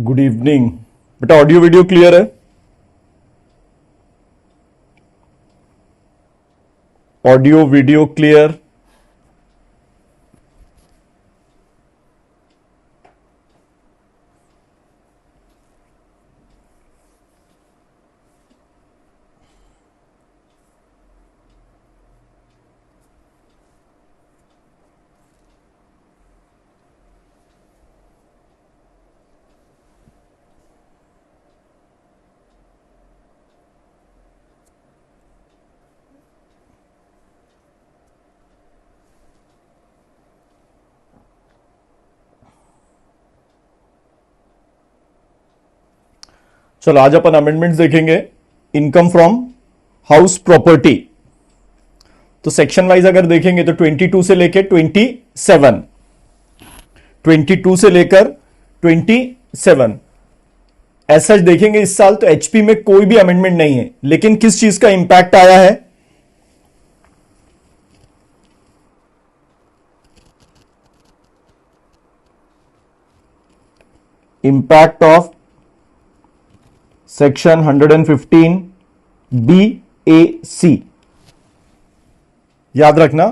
Good evening. बेटा audio video clear है? Audio video clear? चलो आज अपन अमेंडमेंट्स देखेंगे इनकम फ्रॉम हाउस प्रॉपर्टी। तो सेक्शन वाइज अगर देखेंगे तो 22 से लेकर 27, 22 से लेकर 27 ऐसा देखेंगे इस साल। तो एचपी में कोई भी अमेंडमेंट नहीं है, लेकिन किस चीज का इंपैक्ट आया है? इंपैक्ट ऑफ सेक्शन 115 बी ए सी। याद रखना,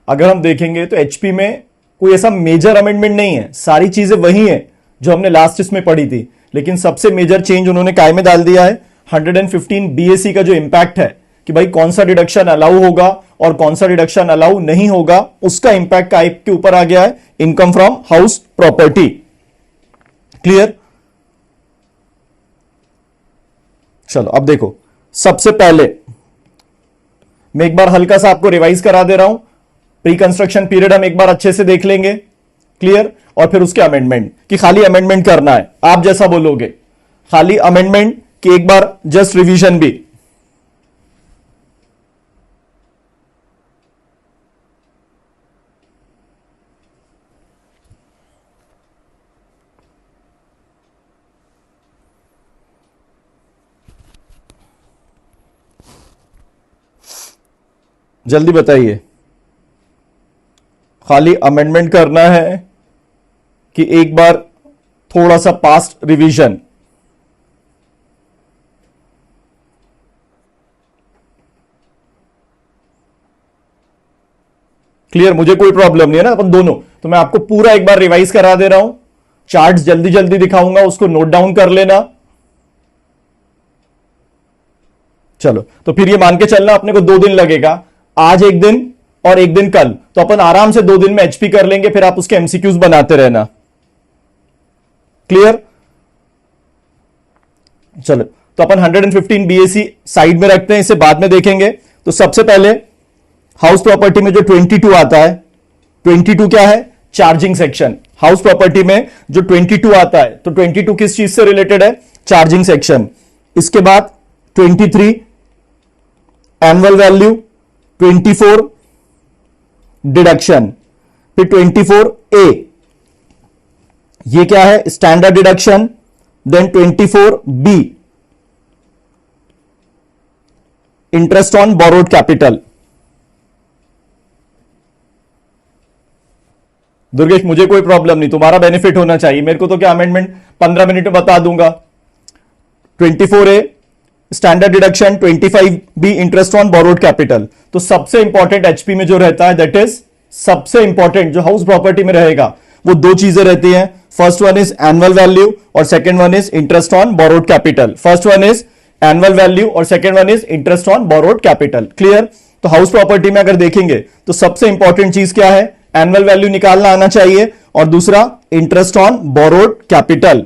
अगर हम देखेंगे तो एचपी में कोई ऐसा मेजर अमेंडमेंट नहीं है, सारी चीजें वही हैं जो हमने लास्ट इसमें पढ़ी थी। लेकिन सबसे मेजर चेंज उन्होंने काय में डाल दिया है 115 बीएसी का जो इंपैक्ट है कि भाई कौन सा डिडक्शन अलाउ होगा और कौन सा डिडक्शन अलाउ नहीं होगा, उसका इंपैक्ट काय के ऊपर आ गया है, income from house property. Clear? चलो अब देखो, सबसे पहले मैं एक बार हल्का सा आपको रिवाइज करा दे रहा हूं। प्री कंस्ट्रक्शन पीरियड हम एक बार अच्छे से देख लेंगे, क्लियर? और फिर उसके अमेंडमेंट कि खाली अमेंडमेंट करना है, आप जैसा बोलोगे खाली अमेंडमेंट कि एक बार जस्ट रिवीजन भी। जल्दी बताइए, खाली अमेंडमेंट करना है कि एक बार थोड़ा सा पास्ट रिवीजन? क्लियर? मुझे कोई प्रॉब्लम नहीं है ना, अपन दोनों। तो मैं आपको पूरा एक बार रिवाइज करा दे रहा हूं, चार्ट्स जल्दी जल्दी दिखाऊंगा, उसको नोट डाउन कर लेना। चलो तो फिर ये मान के चलना अपने को 2 दिन लगेगा, आज एक दिन और एक दिन कल। तो अपन आराम से 2 दिन में एचपी कर लेंगे, फिर आप उसके एमसीक्यूज बनाते रहना। क्लियर? चलो तो अपन 115 बीएसी साइड में रखते हैं, इसे बाद में देखेंगे। तो सबसे पहले हाउस प्रॉपर्टी में जो 22 आता है, 22 क्या है? Charging section. हाउस प्रॉपर्टी में जो 22 आता है, तो 22 किस चीज से रिलेटेड है? Charging section. इसके बाद 23 एनुअल वैल्यू, 24 डिडक्शन, फिर 24A ये क्या है? Standard deduction. Then 24B interest on borrowed capital. Durgesh मुझे कोई प्रॉब्लम नहीं, तुम्हारा बेनिफिट होना चाहिए। मेरे को तो क्या अमेंडमेंट 15 मिनट में बता दूंगा। 24A standard deduction, 25B interest on borrowed capital. तो सबसे इंपॉर्टेंट एचपी में जो रहता है, दैट इज सबसे इंपॉर्टेंट जो हाउस प्रॉपर्टी में रहेगा, वो 2 चीजें रहती हैं। First one is annual value और second one is interest on borrowed capital. First one is annual value और second one is interest on borrowed capital. Clear? तो हाउस प्रॉपर्टी में अगर देखेंगे तो सबसे इंपॉर्टेंट चीज क्या है? एनुअल वैल्यू निकालना आना चाहिए, और दूसरा इंटरेस्ट ऑन बोरोड कैपिटल।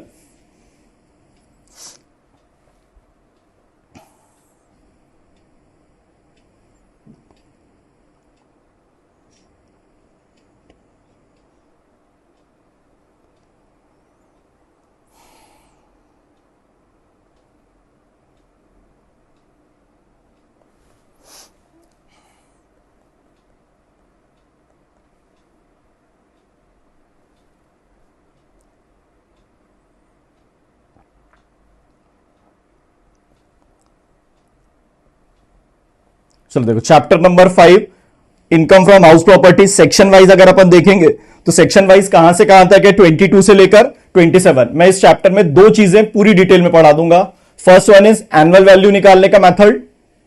चलो देखो, chapter number 5 income from house property section wise अगर अपन देखेंगे तो सेक्शन वाइज कहां से कहां तक है, 22 से लेकर 27। मैं इस चैप्टर में दो चीजें पूरी डिटेल में पढ़ा दूंगा। First one is annual value निकालने का method,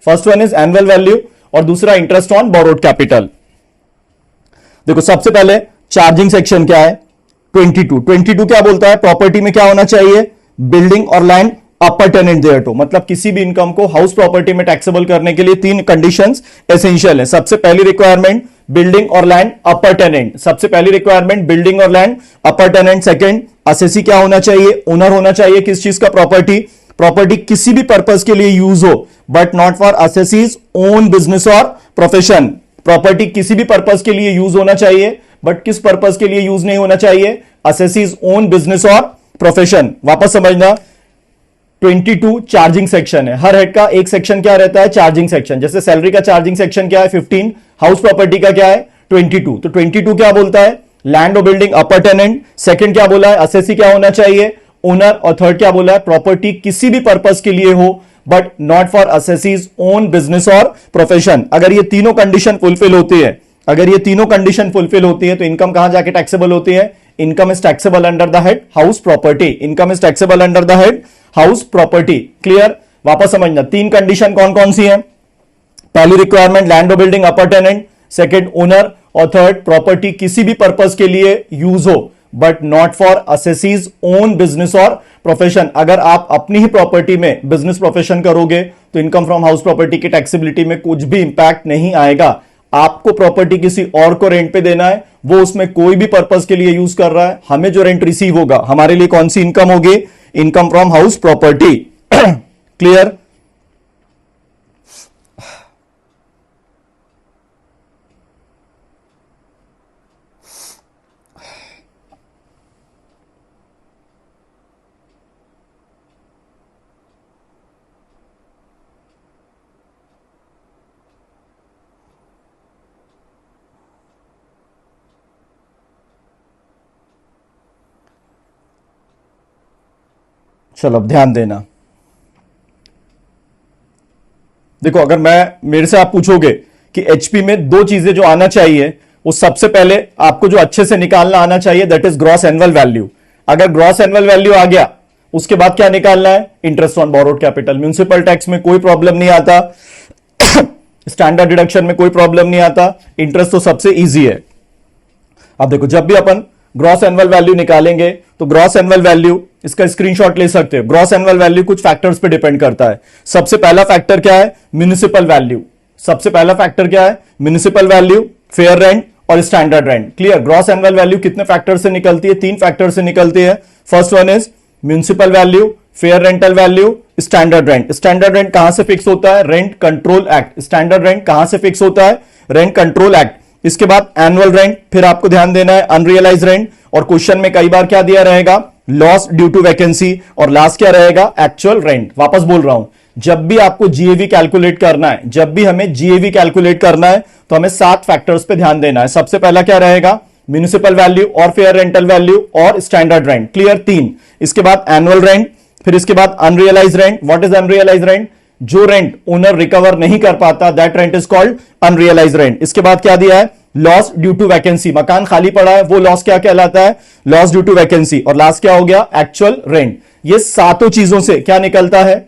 first one is annual value, और दूसरा इंटरेस्ट ऑन बोरोड कैपिटल। देखो सबसे पहले चार्जिंग सेक्शन क्या है, 22 क्या बोलता है, प्रॉपर्टी में क्या होना चाहिए, बिल्डिंग और land appurtenant thereto, मतलब किसी भी इनकम को हाउस प्रॉपर्टी में टैक्सेबल करने के लिए तीन कंडीशंस एसेंशियल है। सबसे पहली रिक्वायरमेंट बिल्डिंग और लैंड अपर टेनेंट, सबसे पहली रिक्वायरमेंट बिल्डिंग और लैंड अपर टेनेंट। सेकंड, असेसी क्या होना चाहिए, ओनर होना चाहिए किस चीज का, प्रॉपर्टी। प्रॉपर्टी किसी भी पर्पस के लिए यूज हो but not for assessees own business और प्रोफेशन। प्रॉपर्टी किसी भी पर्पस के लिए यूज होना चाहिए बट किस पर्पस के लिए यूज नहीं होना चाहिए, असेसीज ओन बिजनेस और प्रोफेशन। वापस समझना, 22 चार्जिंग सेक्शन है, हर हेड का एक सेक्शन क्या रहता है, चार्जिंग सेक्शन। जैसे सैलरी का चार्जिंग सेक्शन क्या है, 15, हाउस प्रॉपर्टी का क्या है, 22। तो 22 क्या बोलता है, लैंड और बिल्डिंग अपर टेनेंट। सेकंड क्या बोला है, असेसी क्या होना चाहिए, ओनर। और थर्ड क्या बोला है, प्रॉपर्टी किसी भी पर्पस के लिए हो but not for assessees own business और प्रोफेशन। अगर ये तीनों कंडीशन फुलफिल होती है, अगर ये तीनों कंडीशन फुलफिल होती है तो इनकम कहां जाके टैक्सेबल होती है, income is taxable under the head house property, income is taxable under the head house property. Clear, वापस समझना, तीन कंडीशन कौन कौन सी हैं, पहली रिक्वायरमेंट लैंड और बिल्डिंग अपर टेनेंट, सेकंड ओनर, और थर्ड प्रॉपर्टी किसी भी पर्पस के लिए यूज हो but not for assessees own business और प्रोफेशन। अगर आप अपनी ही प्रॉपर्टी में बिजनेस प्रोफेशन करोगे तो इनकम फ्रॉम हाउस प्रॉपर्टी की टैक्सेबिलिटी में कुछ भी इंपैक्ट नहीं आएगा। आपको प्रॉपर्टी किसी और को रेंट पे देना है, वो उसमें कोई भी पर्पस के लिए यूज कर रहा है, हमें जो रेंट रिसीव होगा हमारे लिए कौन सी इनकम होगी, income from house property. Clear, चलो अब ध्यान देना। देखो अगर मेरे से आप पूछोगे कि एचपी में दो चीजें जो आना चाहिए, वो सबसे पहले आपको जो अच्छे से निकालना आना चाहिए that is gross annual value. अगर ग्रॉस एनुअल वैल्यू आ गया उसके बाद क्या निकालना है, interest on borrowed capital. Municipal tax में कोई प्रॉब्लम नहीं आता, स्टैंडर्ड डिडक्शन में कोई प्रॉब्लम नहीं आता, इंटरेस्ट तो सबसे इजी है। अब देखो जब भी अपन ग्रॉस एनुअल वैल्यू निकालेंगे तो ग्रॉस एनुअल वैल्यू, इसका स्क्रीनशॉट ले सकते हो। ग्रॉस एनुअल वैल्यू कुछ फैक्टर्स पे डिपेंड करता है। सबसे पहला फैक्टर क्या है, म्युनिसिपल वैल्यू। सबसे पहला फैक्टर क्या है, म्युनिसिपल वैल्यू, फेयर रेंट और standard rent. Clear, gross annual value कितने फैक्टर से निकलती है, तीन फैक्टर से निकलती है। First one is municipal value, fair rental value, standard rent. Standard rent कहां से फिक्स होता है, rent control act. Standard rent कहां से फिक्स होता है, रेंट कंट्रोल एक्ट। इसके बाद एनुअल रेंट, फिर आपको ध्यान देना है अनरियलाइज रेंट, और क्वेश्चन में कई बार क्या दिया रहेगा, लॉस ड्यू टू वैकेंसी, और लास्ट क्या रहेगा, एक्चुअल रेंट। वापस बोल रहा हूं, जब भी आपको जीएवी कैलकुलेट करना है, जब भी हमें जीएवी कैलकुलेट करना है तो हमें 7 फैक्टर्स पे ध्यान देना है। सबसे पहला क्या रहेगा, म्युनिसिपल वैल्यू और फेयर रेंटल वैल्यू और स्टैंडर्ड रेंट। क्लियर, 3। इसके बाद एनुअल रेंट, फिर इसके बाद unrealise rent. What is unrealise rent, जो रेंट ओनर रिकवर नहीं कर पाता, that rent is called unrealise rent. इसके बाद क्या दिया है, लॉस ड्यू टू वैकेंसी, मकान खाली पड़ा है, वो लॉस क्या कहलाता है, लॉस ड्यू टू वैकेंसी। और लास्ट क्या हो गया, एक्चुअल रेंट। ये सातों चीजों से क्या निकलता है,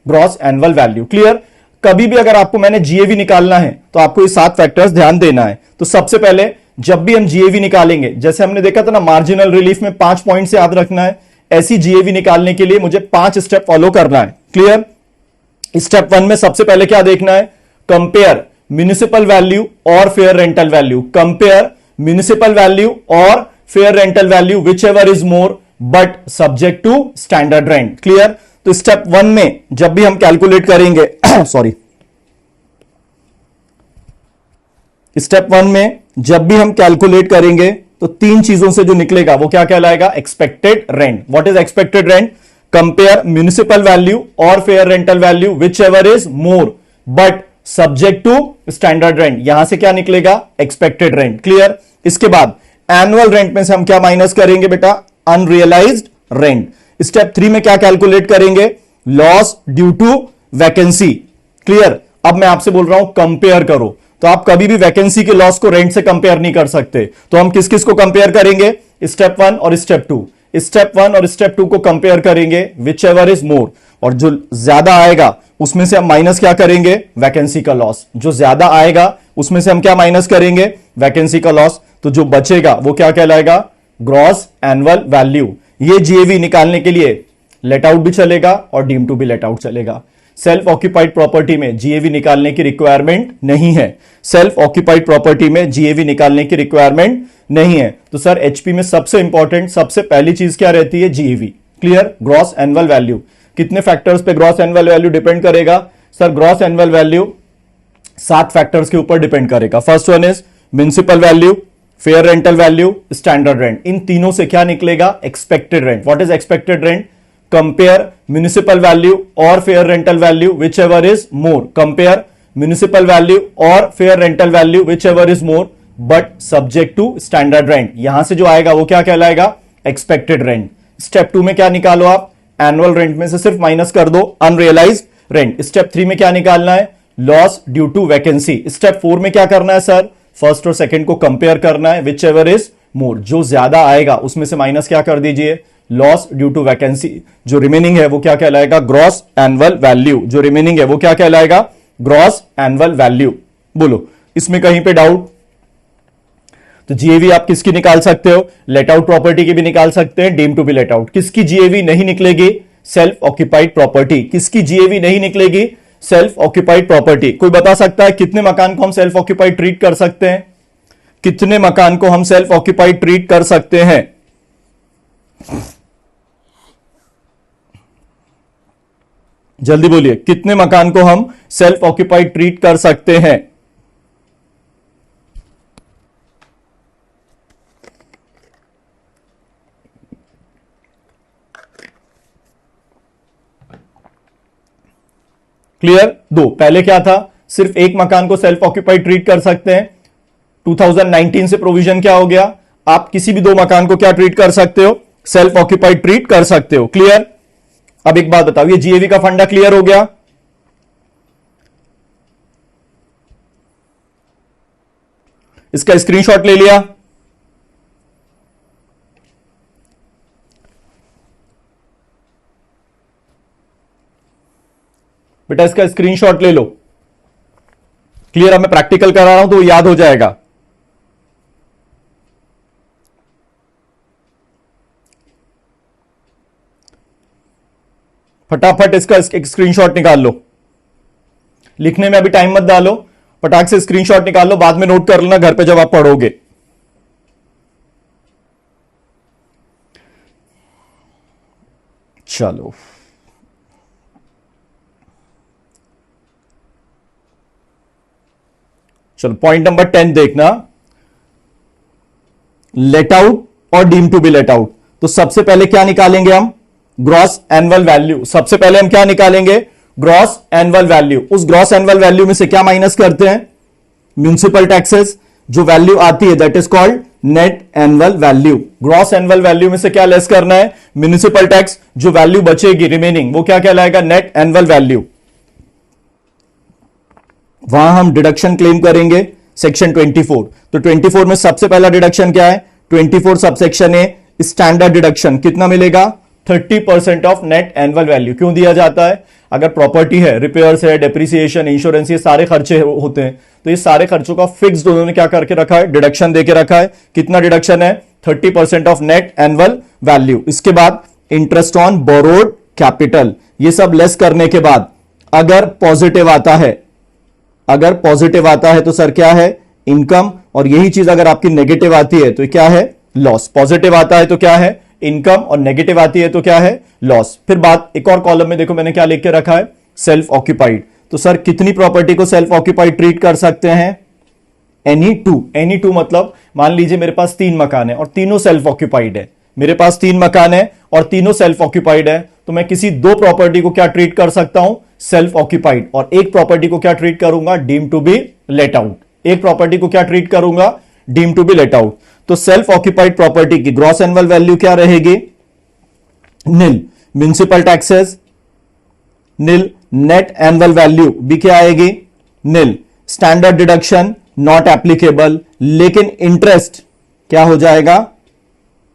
ग्रॉस एनुअल वैल्यू। क्लियर, कभी भी अगर आपको मैंने जीएवी निकालना है तो आपको ये 7 फैक्टर्स ध्यान देना है। तो सबसे पहले जब भी हम जीएवी निकालेंगे, जैसे हमने देखा था ना मार्जिनल रिलीफ में 5 पॉइंट से याद रखना है, ऐसी जीएवी निकालने के लिए मुझे 5 स्टेप फॉलो करना है। क्लियर, स्टेप 1 में सबसे पहले क्या देखना है, कंपेयर म्युनिसिपल वैल्यू और fair rental value. Compare municipal value और fair rental value whichever is more but subject to standard rent. Clear, तो स्टेप 1 में जब भी हम कैलकुलेट करेंगे सॉरी, स्टेप 1 में जब भी हम कैलकुलेट करेंगे तो 3 चीजों से जो निकलेगा वो क्या कहलाएगा, expected rent. What is expected rent, compare municipal value और fair rental value whichever is more but subject to standard rent. यहां से क्या निकलेगा, एक्सपेक्टेड रेंट। क्लियर, इसके बाद एनुअल रेंट में से हम क्या माइनस करेंगे बेटा, अनरियलाइज्ड रेंट। स्टेप 3 में क्या कैलकुलेट करेंगे, loss due to vacancy. Clear, अब मैं आपसे बोल रहा हूं कंपेयर करो, तो आप कभी भी वैकेंसी के लॉस को रेंट से कंपेयर नहीं कर सकते। तो हम किस किस को कंपेयर करेंगे, स्टेप 1 और स्टेप 2। स्टेप 1 और स्टेप 2 को कंपेयर करेंगे, विच एवर इज मोर, और जो ज्यादा आएगा उसमें से हम माइनस क्या करेंगे, वैकेंसी का लॉस। जो ज्यादा आएगा उसमें से हम क्या माइनस करेंगे, वैकेंसी का लॉस। तो जो बचेगा वो क्या कहलाएगा, ग्रॉस एनुअल वैल्यू। ये जीएवी निकालने के लिए लेट आउट भी चलेगा और डीम टू भी लेट आउट चलेगा। सेल्फ ऑक्यूपाइड प्रॉपर्टी में जीएवी निकालने की रिक्वायरमेंट नहीं है। सेल्फ ऑक्यूपाइड प्रॉपर्टी में जीएवी निकालने की रिक्वायरमेंट नहीं है। तो सर एचपी में सबसे इंपॉर्टेंट, सबसे पहली चीज क्या रहती है, GAV. Clear, gross annual value. कितने फैक्टर्स पे ग्रॉस एनुअल वैल्यू डिपेंड करेगा, sir gross annual value 7 factors के ऊपर डिपेंड करेगा। First one is municipal value, fair rental value, standard rent. इन तीनों से क्या निकलेगा, expected rent. What is expected rent, compare municipal value और fair rental value whichever is more. Compare municipal value और fair rental value whichever is more, but subject to standard rent. यहां से जो आएगा वो क्या कहलाएगा, expected rent. Step 2 में क्या निकालो आप, एनुअल रेंट में से सिर्फ माइनस कर दो अनरियलाइज्ड रेंट। स्टेप 3 में क्या निकालना है, loss due to vacancy. Step 4 में क्या करना है सर, फर्स्ट और सेकंड को कंपेयर करना है, विच एवर इज मोर। जो ज्यादा आएगा उसमें से माइनस क्या कर दीजिए, लॉस ड्यू टू वैकेंसी। जो रिमेनिंग है वो क्या कहलाएगा, ग्रॉस एनुअल वैल्यू। जो रिमेनिंग है वो क्या कहलाएगा, ग्रॉस एनुअल वैल्यू। बोलो इसमें कहीं पे डाउट। तो जीएवी आप किसकी निकाल सकते हो, लेट आउट प्रॉपर्टी की भी निकाल सकते हैं, deemed to be let out. किसकी जीएवी नहीं निकलेगी, सेल्फ ऑक्यूपाइड प्रॉपर्टी। किसकी जीएवी नहीं निकलेगी, सेल्फ ऑक्यूपाइड प्रॉपर्टी। कोई बता सकता है कितने मकान को हम सेल्फ ऑक्यूपाइड ट्रीट कर सकते हैं, कितने मकान को हम सेल्फ ऑक्यूपाइड ट्रीट कर सकते हैं। जल्दी बोलिए, कितने मकान को हम सेल्फ ऑक्यूपाइड ट्रीट कर सकते हैं। क्लियर, दो। पहले क्या था, सिर्फ एक मकान को सेल्फ ऑक्यूपाइड ट्रीट कर सकते हैं। 2019 से प्रोविजन क्या हो गया, आप किसी भी 2 मकान को क्या ट्रीट कर सकते हो, सेल्फ ऑक्यूपाइड ट्रीट कर सकते हो। क्लियर। अब एक बात बताओ, ये जीएवी का फंडा क्लियर हो गया, इसका स्क्रीनशॉट ले लिया। बेटा इसका स्क्रीनशॉट ले लो। क्लियर, अब मैं प्रैक्टिकल करा रहा हूं तो याद हो जाएगा। फटाफट इसका एक स्क्रीनशॉट निकाल लो। लिखने में अभी टाइम मत डालो, फटाक से स्क्रीनशॉट निकाल लो, बाद में नोट कर लेना घर पे जब आप पढ़ोगे। चलो चलो पॉइंट नंबर 10 देखना, लेट आउट और deem to be let out. तो सबसे पहले क्या निकालेंगे हम, ग्रॉस एनुअल वैल्यू। सबसे पहले हम क्या निकालेंगे, ग्रॉस एनुअल वैल्यू। उस ग्रॉस एनुअल वैल्यू में से क्या माइनस करते हैं, म्युनिसिपल टैक्सेस। जो वैल्यू आती है that is called net annual value. Gross annual value में से क्या लेस करना है, म्युनिसिपल टैक्स। जो वैल्यू बचेगी रिमेनिंग वो क्या कहलाएगा, नेट एनुअल वैल्यू। वहां हम डिडक्शन क्लेम करेंगे, सेक्शन 24। तो 24 में सबसे पहला डिडक्शन क्या है, 24 सबसेक्शन ए, स्टैंडर्ड डिडक्शन। कितना मिलेगा, 30% ऑफ नेट एनुअल वैल्यू। क्यों दिया जाता है, अगर प्रॉपर्टी है, रिपेयर्स है, डेप्रिसिएशन, इंश्योरेंस, ये सारे खर्चे होते हैं, तो ये सारे खर्चों का फिक्स उन्होंने क्या करके रखा है, डिडक्शन देके रखा है। कितना डिडक्शन है, 30% ऑफ नेट एनुअल वैल्यू। इसके बाद इंटरेस्ट ऑन बोरोड कैपिटल, ये सब लेस करने के बाद अगर पॉजिटिव आता है, अगर पॉजिटिव आता है तो सर क्या है, इनकम। और यही चीज अगर आपकी नेगेटिव आती है तो क्या है, लॉस। पॉजिटिव आता है तो क्या है, इनकम, और नेगेटिव आती है तो क्या है, लॉस। फिर बात एक और कॉलम में देखो मैंने क्या लिख के रखा है, सेल्फ ऑक्यूपाइड। तो सर कितनी प्रॉपर्टी को सेल्फ ऑक्यूपाइड ट्रीट कर सकते हैं, एनी टू। एनी टू मतलब मान लीजिए मेरे पास 3 मकान है और तीनों सेल्फ ऑक्यूपाइड है। मेरे पास 3 मकान है और तीनों सेल्फ ऑक्यूपाइड है, तो मैं किसी 2 प्रॉपर्टी को क्या ट्रीट कर सकता हूं, सेल्फ ऑक्यूपाइड। और एक प्रॉपर्टी को क्या ट्रीट करूंगा, deemed to be let out. एक प्रॉपर्टी को क्या ट्रीट करूंगा, deemed to be let out. तो सेल्फ ऑक्यूपाइड प्रॉपर्टी की ग्रॉस एनुअल वैल्यू क्या रहेगी, nil. Municipal taxes nil, net annual value भी क्या आएगी, निल। स्टैंडर्ड डिडक्शन नॉट एप्लीकेबल, लेकिन इंटरेस्ट क्या हो जाएगा,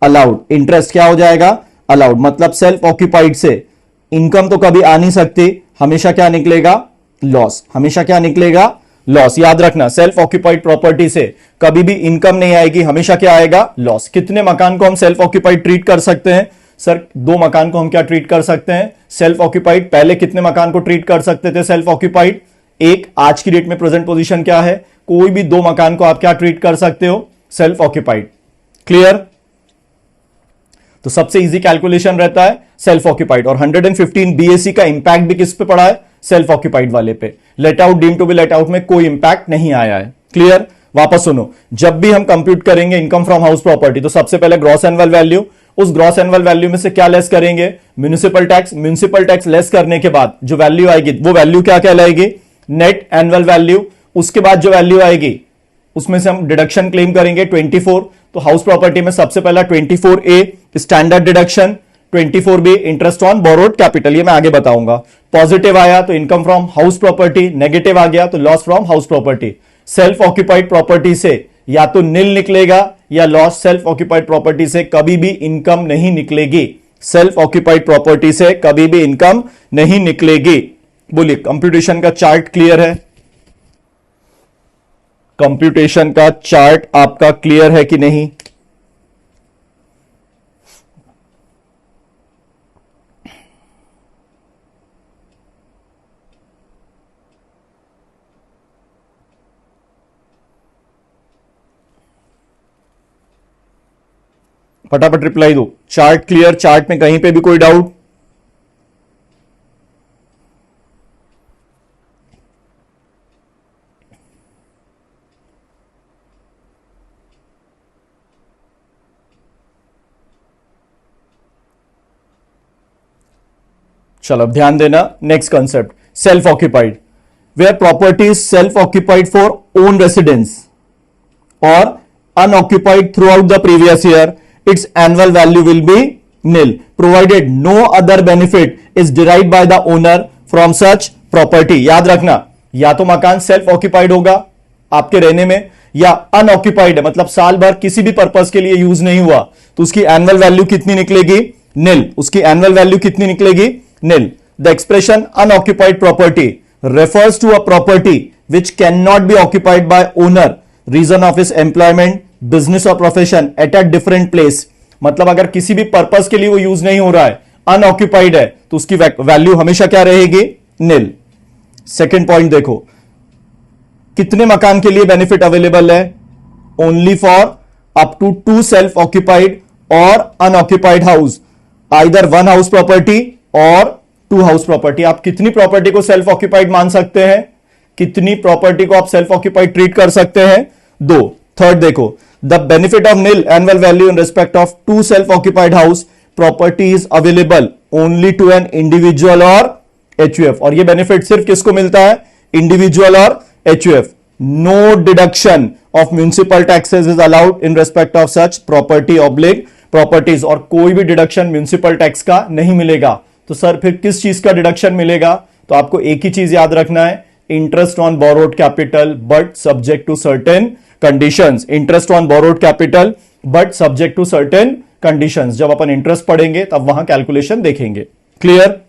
अलाउड। इंटरेस्ट क्या हो जाएगा, अलाउड। मतलब सेल्फ ऑक्यूपाइड से इनकम तो कभी आ नहीं सकती, हमेशा क्या निकलेगा, लॉस। हमेशा क्या निकलेगा, लॉस। याद रखना, सेल्फ ऑक्यूपाइड प्रॉपर्टी से कभी भी इनकम नहीं आएगी, हमेशा क्या आएगा, लॉस। कितने मकान को हम सेल्फ ऑक्यूपाइड ट्रीट कर सकते हैं, सर 2 मकान को हम क्या ट्रीट कर सकते हैं, सेल्फ ऑक्यूपाइड। पहले कितने मकान को ट्रीट कर सकते थे सेल्फ ऑक्यूपाइड, एक। आज की डेट में प्रेजेंट पोजीशन क्या है, कोई भी 2 मकान को आप क्या ट्रीट कर सकते हो, सेल्फ ऑक्यूपाइड। क्लियर। तो सबसे इजी कैलकुलेशन रहता है सेल्फ ऑक्यूपाइड, और 115 बीएससी का इंपैक्ट भी किस पे पड़ा है, सेल्फ ऑक्यूपाइड वाले पे। Let out, deemed to be let out में कोई इंपैक्ट नहीं आया है। क्लियर। वापस सुनो, जब भी हम कंप्यूट करेंगे इनकम फ्रॉम हाउस प्रॉपर्टी, तो सबसे पहले ग्रॉस एनुअल वैल्यू, उस ग्रॉस एनुअल वैल्यू में से क्या लेस करेंगे, municipal tax. Municipal tax less करने के बाद जो वैल्यू आएगी वो वैल्यू क्या कहलाएगी, नेट एनुअल वैल्यू। उसके बाद जो वैल्यू आएगी उसमें से हम डिडक्शन क्लेम करेंगे 24। तो हाउस प्रॉपर्टी में सबसे पहला 24A standard deduction, 24B interest on borrowed capital, ये मैं आगे बताऊंगा। पॉजिटिव आया तो income from house property, negative आ गया तो loss from house property. Self occupied property से या तो नील निकलेगा या लॉस। सेल्फ ऑक्यूपाइड प्रॉपर्टी से कभी भी इनकम नहीं निकलेगी, सेल्फ ऑक्यूपाइड प्रॉपर्टी से कभी भी इनकम नहीं निकलेगी। बोलिए, कंप्यूटेशन का चार्ट क्लियर है, कंप्यूटेशन का चार्ट आपका क्लियर है कि नहीं। फटाफट रिप्लाई दो, चार्ट क्लियर, चार्ट में कहीं पे भी कोई डाउट। चलो अब ध्यान देना, next concept self occupied, where property is self occupied for own residence और unoccupied throughout the previous year, its annual value will be nil provided no other benefit is derived by the owner from such property। याद रखना, या तो मकान self occupied होगा आपके रहने में, या अनऑक्यूपाइड है, मतलब साल भर किसी भी पर्पस के लिए यूज नहीं हुआ, तो उसकी एनुअल वैल्यू कितनी निकलेगी, नील। उसकी एनुअल वैल्यू कितनी निकलेगी, nil. The expression unoccupied property refers to a property which cannot be occupied by owner reason of his employment, business or profession at a different place। मतलब अगर किसी भी पर्पस के लिए वो यूज नहीं हो रहा है, अनऑक्यूपाइड है, तो उसकी वैल्यू हमेशा क्या रहेगी, नील। सेकेंड पॉइंट देखो, कितने मकान के लिए बेनिफिट अवेलेबल है, only for up to 2 self occupied और unoccupied house, either 1 house property और 2 हाउस प्रॉपर्टी। आप कितनी प्रॉपर्टी को सेल्फ ऑक्यूपाइड मान सकते हैं, कितनी प्रॉपर्टी को आप सेल्फ ऑक्यूपाइड ट्रीट कर सकते हैं, 2। थर्ड देखो, the benefit of nil annual value in respect of 2 self occupied house property is available only to an individual और एचयूएफ। और ये बेनिफिट सिर्फ किसको मिलता है, इंडिविजुअल और HUF. No deduction of municipal taxes is allowed in respect of such property oblique properties, और कोई भी डिडक्शन म्युनिसिपल टैक्स का नहीं मिलेगा। तो सर फिर किस चीज का डिडक्शन मिलेगा, तो आपको एक ही चीज याद रखना है, interest on borrowed capital but subject to certain conditions. Interest on borrowed capital but subject to certain conditions. जब अपन इंटरेस्ट पढ़ेंगे तब वहां कैलकुलेशन देखेंगे। क्लियर।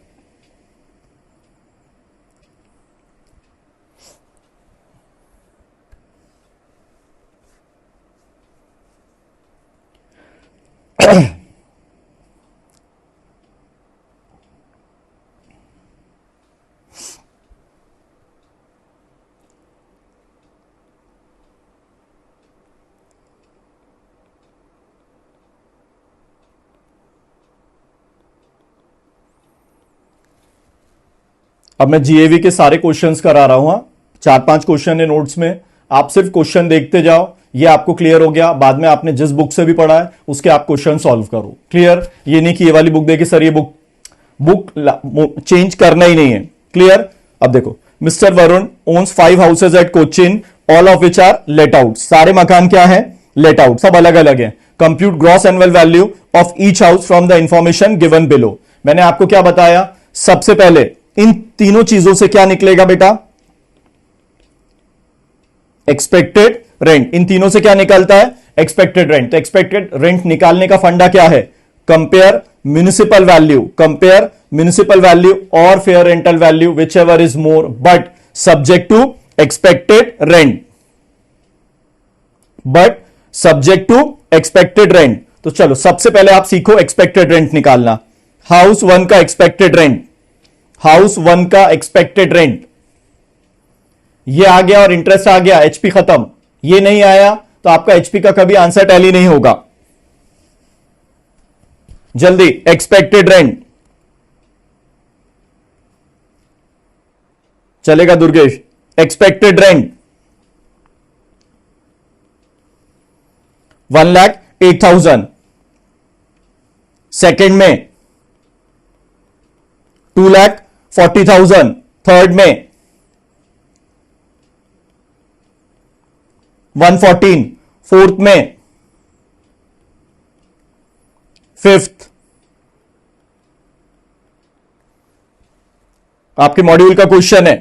अब मैं जीएवी के सारे क्वेश्चंस करा रहा हूं, 4-5 क्वेश्चन है नोट्स में, आप सिर्फ क्वेश्चन देखते जाओ, ये आपको क्लियर हो गया। बाद में आपने जिस बुक से भी पढ़ा है उसके आप क्वेश्चन सॉल्व करो। क्लियर। ये नहीं कि ये वाली बुक देखी सर ये बुक चेंज करना ही नहीं है। क्लियर। अब देखो, mister Varun owns 5 houses at Cochin, all of which are let out. सारे मकान क्या है, लेट आउट, सब अलग अलग है। Compute gross annual value of each house from the information given below. मैंने आपको क्या बताया, सबसे पहले इन तीनों चीजों से क्या निकलेगा बेटा, एक्सपेक्टेड रेंट। इन तीनों से क्या निकलता है? Expected rent. तो एक्सपेक्टेड रेंट निकालने का फंडा क्या है? Compare municipal value, compare municipal value और fair rental value, whichever is more, but subject to expected rent, but subject to expected rent. तो चलो सबसे पहले आप सीखो एक्सपेक्टेड रेंट निकालना। हाउस वन का एक्सपेक्टेड रेंट, हाउस वन का एक्सपेक्टेड रेंट ये आ गया और इंटरेस्ट आ गया, एचपी खत्म। ये नहीं आया तो आपका एचपी का कभी आंसर टैली नहीं होगा। जल्दी एक्सपेक्टेड रेंट चलेगा दुर्गेश? एक्सपेक्टेड रेंट 1,08,000, सेकेंड में 2,40,000, थर्ड में 114, फोर्थ में, फिफ्थ। आपके मॉड्यूल का क्वेश्चन है।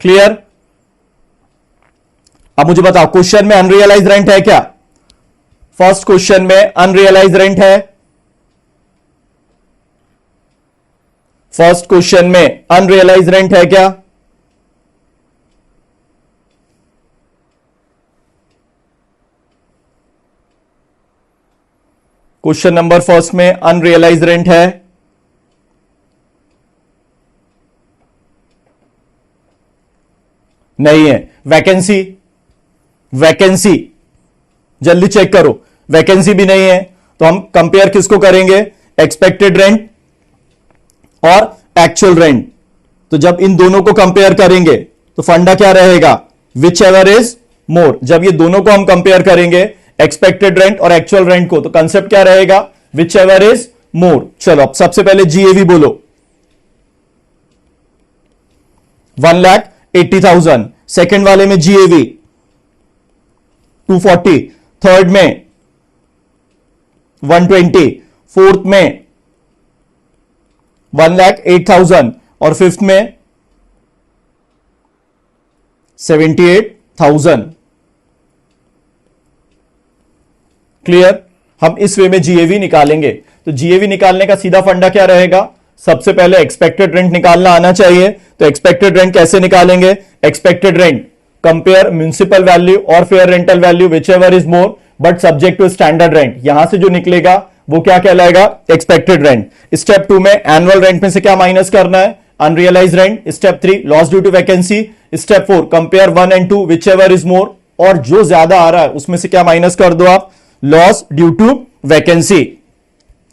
क्लियर? अब मुझे बताओ क्वेश्चन में अनरियलाइज रेंट है क्या? फर्स्ट क्वेश्चन में अनरियलाइज रेंट है? फर्स्ट क्वेश्चन में अनरियलाइज रेंट है क्या? क्वेश्चन नंबर फर्स्ट में अनरियलाइज रेंट है? नहीं है। वैकेंसी, वैकेंसी जल्दी चेक करो, वैकेंसी भी नहीं है। तो हम कंपेयर किसको करेंगे? एक्सपेक्टेड रेंट और एक्चुअल रेंट। तो जब इन दोनों को कंपेयर करेंगे तो फंडा क्या रहेगा? विच एवर इज मोर। जब ये दोनों को हम कंपेयर करेंगे एक्सपेक्टेड रेंट और एक्चुअल रेंट को, तो कंसेप्ट क्या रहेगा? विच एवर इज मोर। चलो अब सबसे पहले जीएवी बोलो। 1,80,000, सेकेंड वाले में जीएवी 240, थर्ड में 120, फोर्थ में 1,08,000 और फिफ्थ में 78,000। क्लियर? हम इस वे में जीएवी निकालेंगे। तो जीएवी निकालने का सीधा फंडा क्या रहेगा? सबसे पहले एक्सपेक्टेड रेंट निकालना आना चाहिए। तो एक्सपेक्टेड रेंट कैसे निकालेंगे? Expected rent compare municipal value और fair rental value, whichever is more, but subject to standard rent. यहां से जो निकलेगा वो क्या कहलाएगा? Expected rent. स्टेप 2 में एनुअल रेंट में से क्या माइनस करना है? Unrealised rent. Step 3 loss due to vacancy. Step 4 compare 1 and 2, whichever is more, और जो ज्यादा आ रहा है उसमें से क्या माइनस कर दो आप? Loss due to vacancy.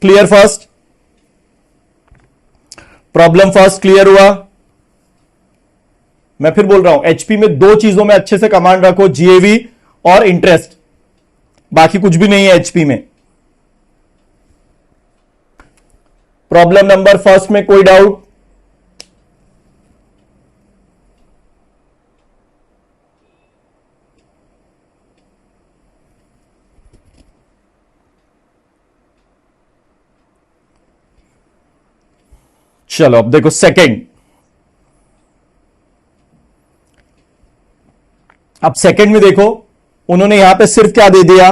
Clear? First problem first clear हुआ? मैं फिर बोल रहा हूं, एचपी में दो चीजों में अच्छे से कमांड रखो, जीएवी और इंटरेस्ट, बाकी कुछ भी नहीं है एचपी में। प्रॉब्लम नंबर फर्स्ट में कोई डाउट? चलो अब देखो सेकंड। अब सेकंड में देखो उन्होंने यहां पे सिर्फ क्या दे दिया?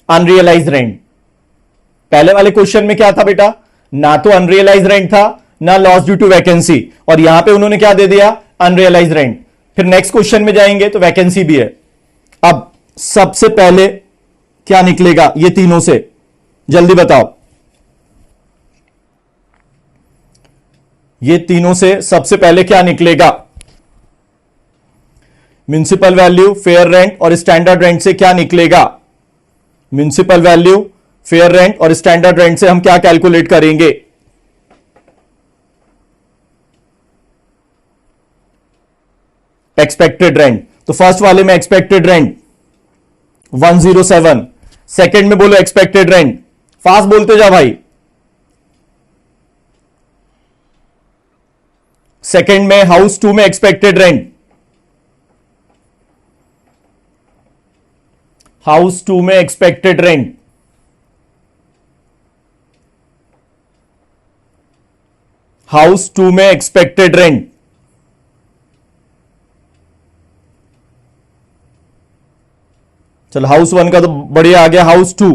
Unrealise rent. पहले वाले क्वेश्चन में क्या था बेटा? ना तो अनरियलाइज रेंट था ना लॉस ड्यू टू वैकेंसी, और यहां पे उन्होंने क्या दे दिया? Unrealise rent. फिर नेक्स्ट क्वेश्चन में जाएंगे तो वैकेंसी भी है। अब सबसे पहले क्या निकलेगा ये तीनों से? जल्दी बताओ। ये तीनों से सबसे पहले क्या निकलेगा? म्युनिसिपल वैल्यू, फेयर रेंट और स्टैंडर्ड रेंट से क्या निकलेगा? म्युनिसिपल वैल्यू, फेयर रेंट और स्टैंडर्ड रेंट से हम क्या कैलकुलेट करेंगे? Expected rent. तो फर्स्ट वाले में एक्सपेक्टेड रेंट 107, सेकेंड में बोलो एक्सपेक्टेड रेंट, फास्ट बोलते जा भाई। सेकेंड में हाउस 2 में एक्सपेक्टेड रेंट, हाउस 2 में एक्सपेक्टेड रेंट, हाउस 2 में एक्सपेक्टेड रेंट, चलो हाउस 1 का तो बढ़िया आ गया, हाउस 2,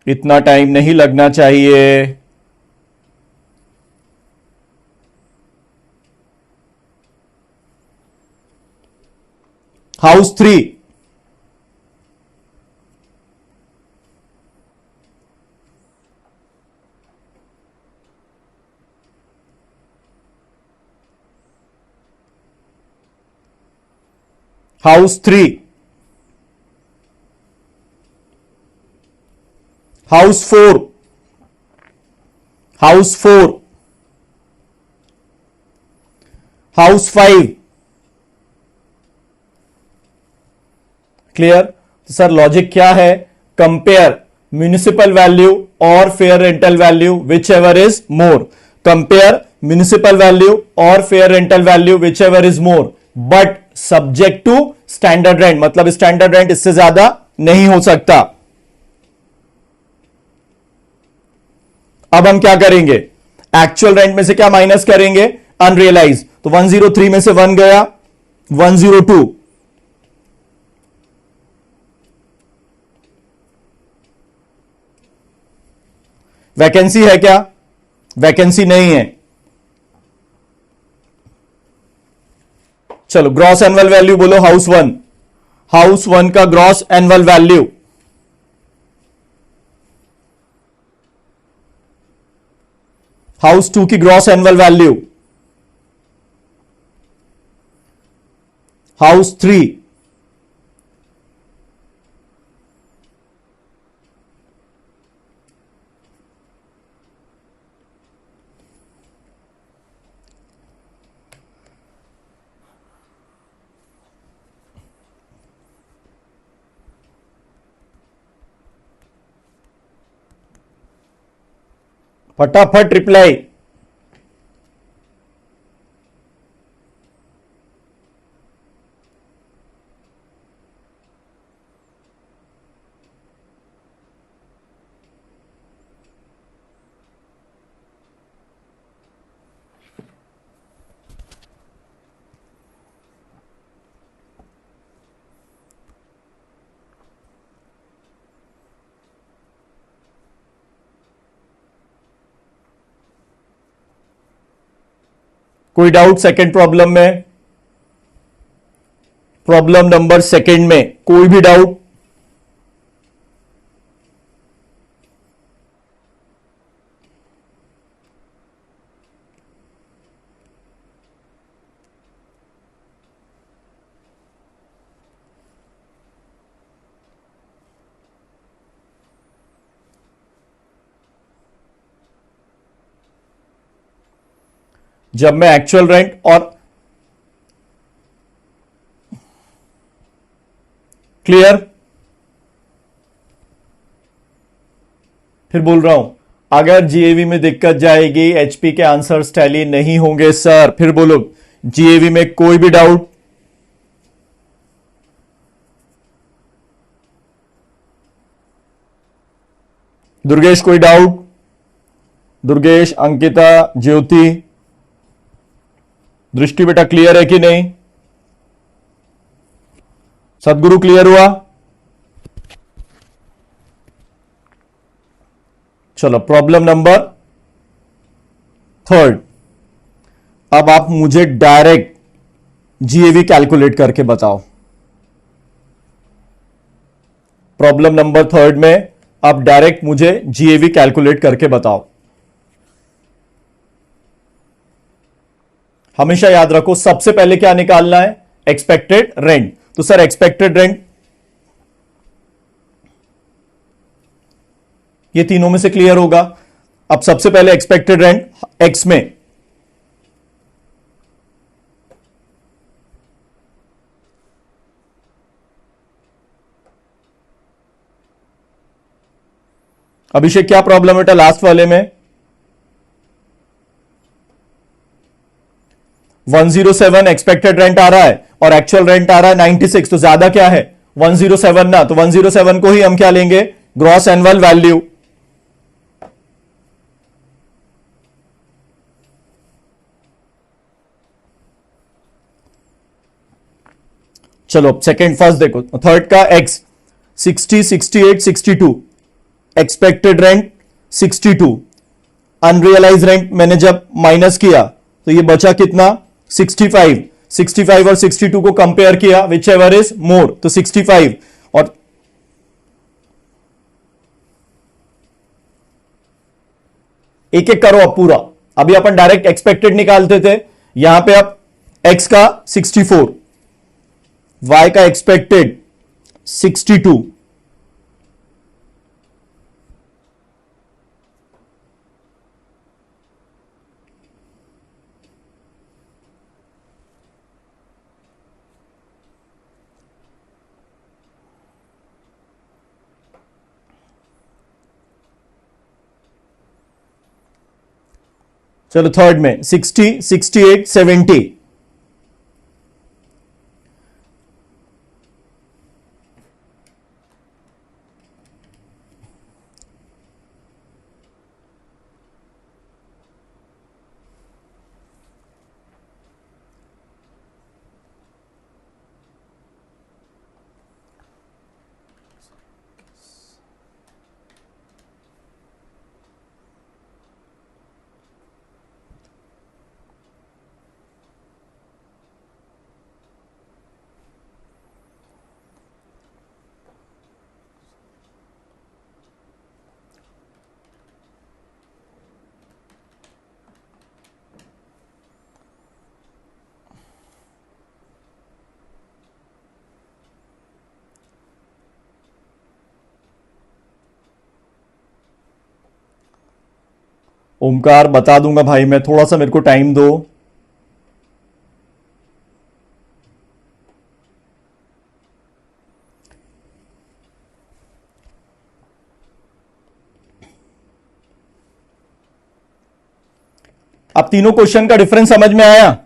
इतना टाइम नहीं लगना चाहिए। House 3, house 3, house 4, house 4, house 5। Clear? तो सर लॉजिक क्या है? कंपेयर म्युनिसिपल वैल्यू और fair rental value whichever is more, compare municipal value और fair rental value whichever is more, but subject to standard rent, मतलब standard rent इससे ज्यादा नहीं हो सकता। अब हम क्या करेंगे? एक्चुअल रेंट में से क्या माइनस करेंगे? अनरियलाइज। तो 103 में से 1 गया, 102, वैकेंसी है क्या? वैकेंसी नहीं है। चलो ग्रॉस एनुअल वैल्यू बोलो हाउस 1, हाउस 1 का ग्रॉस एनुअल वैल्यू, हाउस 2 की ग्रॉस एनुअल वैल्यू, हाउस 3, फटाफट रिप्लाई। कोई डाउट सेकंड प्रॉब्लम में? प्रॉब्लम नंबर सेकंड में कोई भी डाउट? जब मैं एक्चुअल रेंट और क्लियर, फिर बोल रहा हूं अगर जीएवी में दिक्कत जाएगी, एचपी के आंसर्स टैली नहीं होंगे सर, फिर बोलो जीएवी में कोई भी डाउट? दुर्गेश कोई डाउट? दुर्गेश, अंकिता, ज्योति, दृष्टि बेटा क्लियर है कि नहीं? सदगुरु क्लियर हुआ? चलो प्रॉब्लम नंबर थर्ड। अब आप मुझे डायरेक्ट जीएवी कैलकुलेट करके बताओ। प्रॉब्लम नंबर थर्ड में आप डायरेक्ट मुझे जीएवी कैलकुलेट करके बताओ। हमेशा याद रखो सबसे पहले क्या निकालना है? Expected rent. तो सर एक्सपेक्टेड रेंट ये तीनों में से क्लियर होगा। अब सबसे पहले एक्सपेक्टेड रेंट एक्स में, अभिषेक क्या प्रॉब्लम बेटा लास्ट वाले में? 107 एक्सपेक्टेड रेंट आ रहा है और एक्चुअल रेंट आ रहा है 96, तो ज्यादा क्या है 107 ना, तो 107 को ही हम क्या लेंगे, ग्रॉस एनुअल वैल्यू। चलो सेकंड, फर्स्ट देखो, थर्ड का x 60, 68, 62, expected rent 62, unrealise rent मैंने जब माइनस किया तो ये बचा कितना 65, 65 और 62 को कंपेयर किया, विच एवर इज मोर, तो 65, और एक एक करो अब पूरा। अभी अपन डायरेक्ट एक्सपेक्टेड निकालते थे, यहां पे अब एक्स का 64, वाई का एक्सपेक्टेड 62, चलो थर्ड में 60, 68, 70, ओमकार बता दूंगा भाई मैं, थोड़ा सा मेरे को टाइम दो। अब तीनों क्वेश्चन का डिफरेंस समझ में आया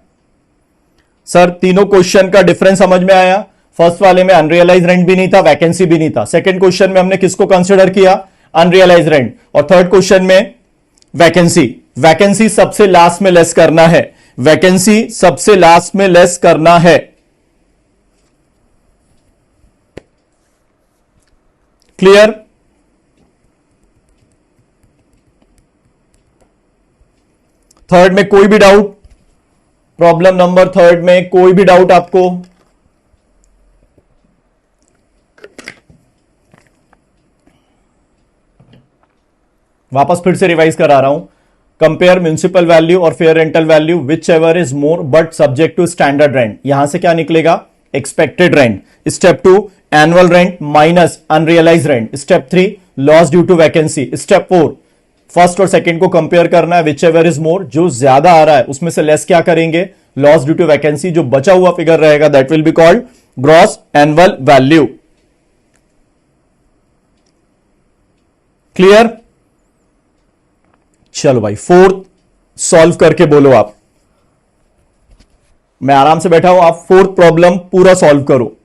सर? तीनों क्वेश्चन का डिफरेंस समझ में आया? फर्स्ट वाले में अनरियलाइज रेंट भी नहीं था, वैकेंसी भी नहीं था। सेकंड क्वेश्चन में हमने किसको कंसिडर किया, अनरियलाइज रेंट। और थर्ड क्वेश्चन में वैकेंसी। वैकेंसी सबसे लास्ट में लेस करना है, वैकेंसी सबसे लास्ट में लेस करना है। क्लियर? थर्ड में कोई भी डाउट? प्रॉब्लम नंबर थर्ड में कोई भी डाउट आपको? वापस फिर से रिवाइज करा रहा हूं। कंपेयर म्युनिसिपल वैल्यू और fair rental value, whichever is more but subject to standard rent. यहां से क्या निकलेगा, expected rent. Step 2 annual rent minus unrealised rent. Step 3 loss due to vacancy. Step 4 first और second को compare करना है, which ever is मोर, जो ज्यादा आ रहा है उसमें से लेस क्या करेंगे, लॉस ड्यू टू वैकेंसी। जो बचा हुआ फिगर रहेगा that will be called gross annual value. Clear? चलो भाई फोर्थ सॉल्व करके बोलो आप। मैं आराम से बैठा हूं, आप फोर्थ प्रॉब्लम पूरा सॉल्व करो।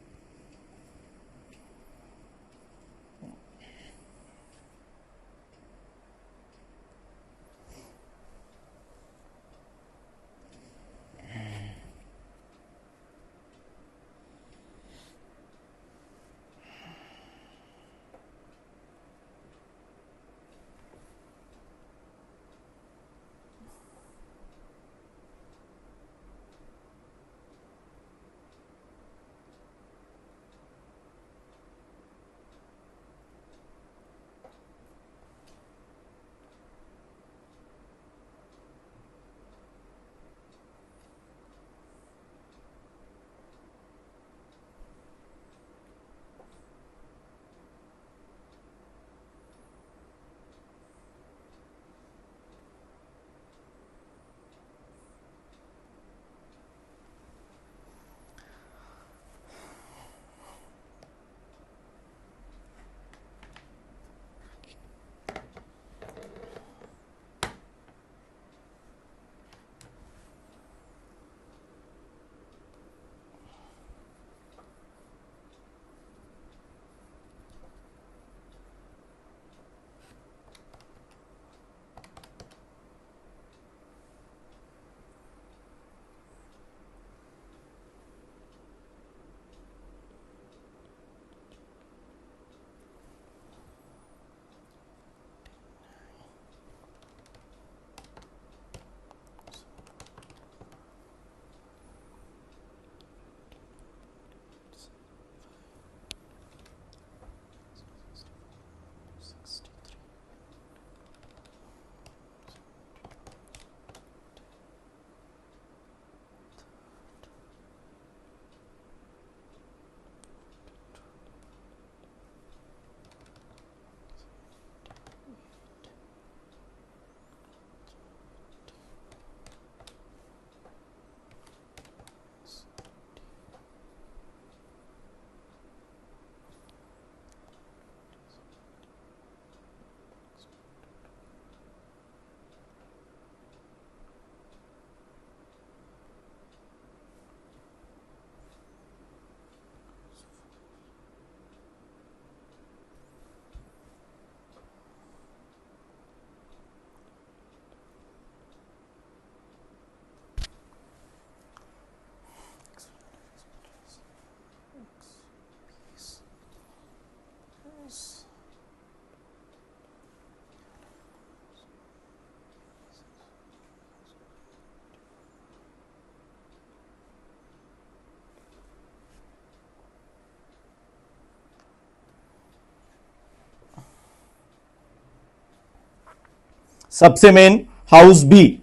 सबसे मेन हाउस बी,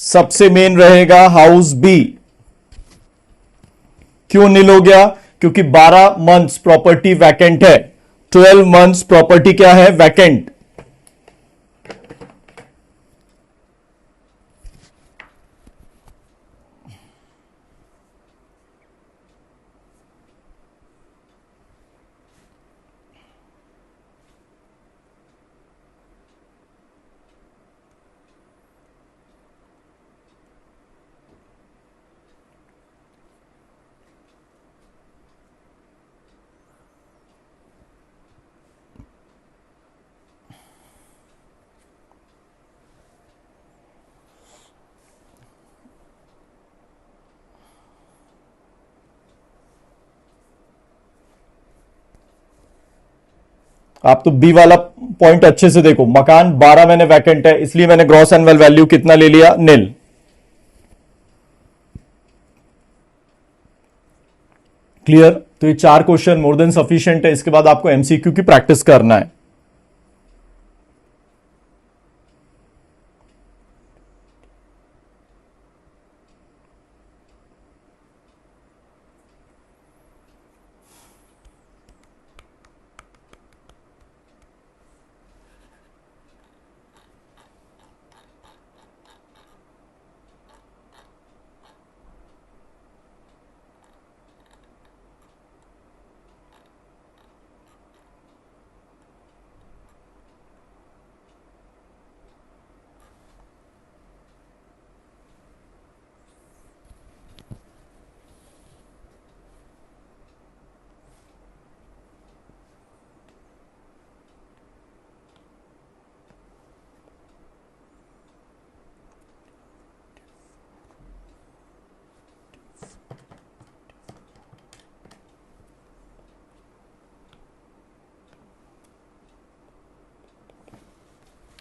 सबसे मेन रहेगा हाउस बी। क्यों नील हो गया? क्योंकि 12 मंथ्स प्रॉपर्टी वैकेंट है, 12 मंथ्स प्रॉपर्टी क्या है? वैकेंट। आप तो बी वाला पॉइंट अच्छे से देखो, मकान 12 महीने वैकेंट है, इसलिए मैंने ग्रॉस एनुअल वैल्यू कितना ले लिया? नील। क्लियर? तो ये 4 क्वेश्चन मोर देन सफिशिएंट है। इसके बाद आपको एमसीक्यू की प्रैक्टिस करना है।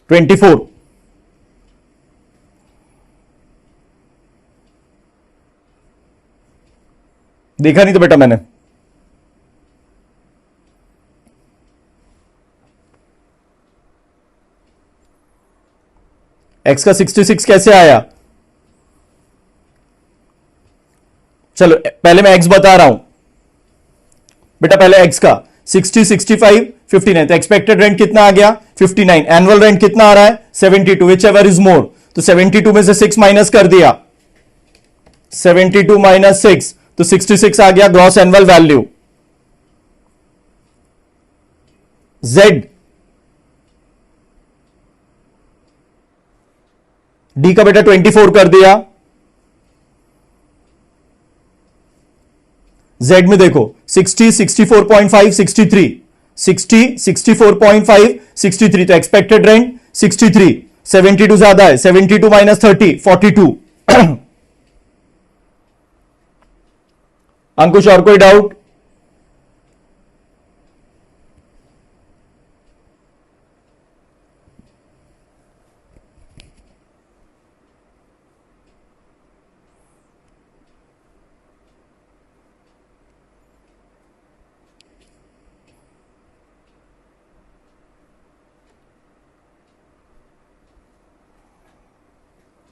ट्वेंटी फोर, देखा नहीं तो बेटा मैंने। एक्स का 66 कैसे आया? चलो पहले मैं एक्स बता रहा हूं बेटा, पहले एक्स का 60, 65, 59, तो एक्सपेक्टेड रेंट कितना आ गया? 59। एनुअल रेंट कितना आ रहा है? 72, विच एवर इज मोर। तो 72 में से 6 माइनस कर दिया, 72 माइनस 6, तो 66 आ गया gross annual value. Z, D का बेटा 24 कर दिया। जेड में देखो 60, 64.5, 63, 60, 64.5, 63, तो एक्सपेक्टेड रेंट 63, 72 ज्यादा है, 72 माइनस 30, 42। अंकुश और कोई डाउट?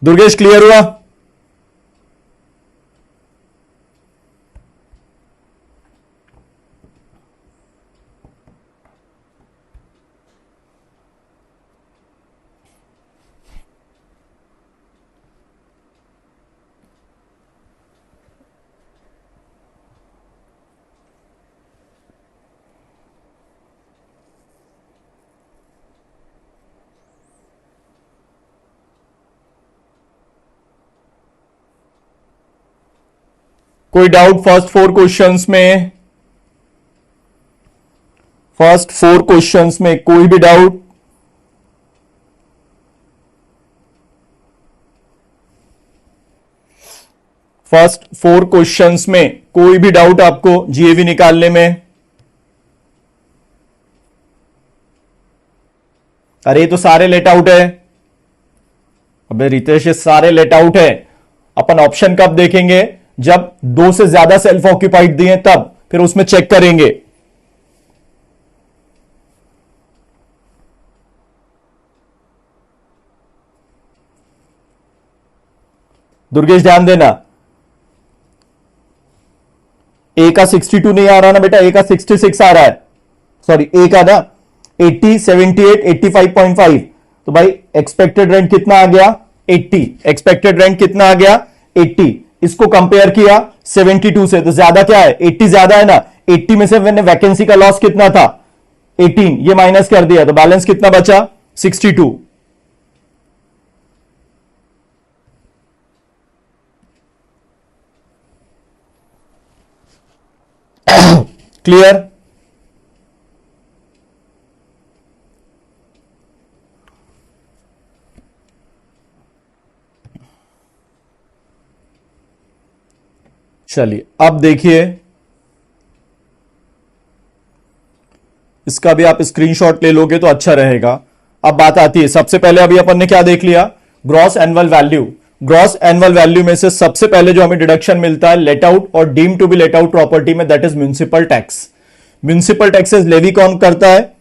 दुर्गेश क्लियर हुआ? कोई डाउट फर्स्ट 4 क्वेश्चंस में? फर्स्ट 4 क्वेश्चंस में कोई भी डाउट? फर्स्ट 4 क्वेश्चंस में कोई भी डाउट आपको जीएवी निकालने में? अरे ये तो सारे लेट आउट है। अबे रितेश, ये सारे लेट आउट है। अपन ऑप्शन कब देखेंगे? जब 2 से ज्यादा सेल्फ ऑक्यूपाइड दिए तब, फिर उसमें चेक करेंगे। दुर्गेश ध्यान देना, ए का 62 नहीं आ रहा ना बेटा, ए का 66 आ रहा है, सॉरी ए का ना 80, 78, 85.5। तो भाई एक्सपेक्टेड रेंट कितना आ गया 80, एक्सपेक्टेड रेंट कितना आ गया 80। इसको कंपेयर किया 72 से, तो ज्यादा क्या है 80 ज्यादा है ना। 80 में से मैंने वैकेंसी का लॉस कितना था 18, ये माइनस कर दिया तो बैलेंस कितना बचा 62। क्लियर। चलिए अब देखिए, इसका भी आप स्क्रीनशॉट ले लोगे तो अच्छा रहेगा। अब बात आती है, सबसे पहले अभी अपन ने क्या देख लिया, gross annual value. Gross annual value में से सबसे पहले जो हमें डिडक्शन मिलता है लेट आउट और deem to be let out property में, that is municipal tax. Municipal taxes levy कौन करता है,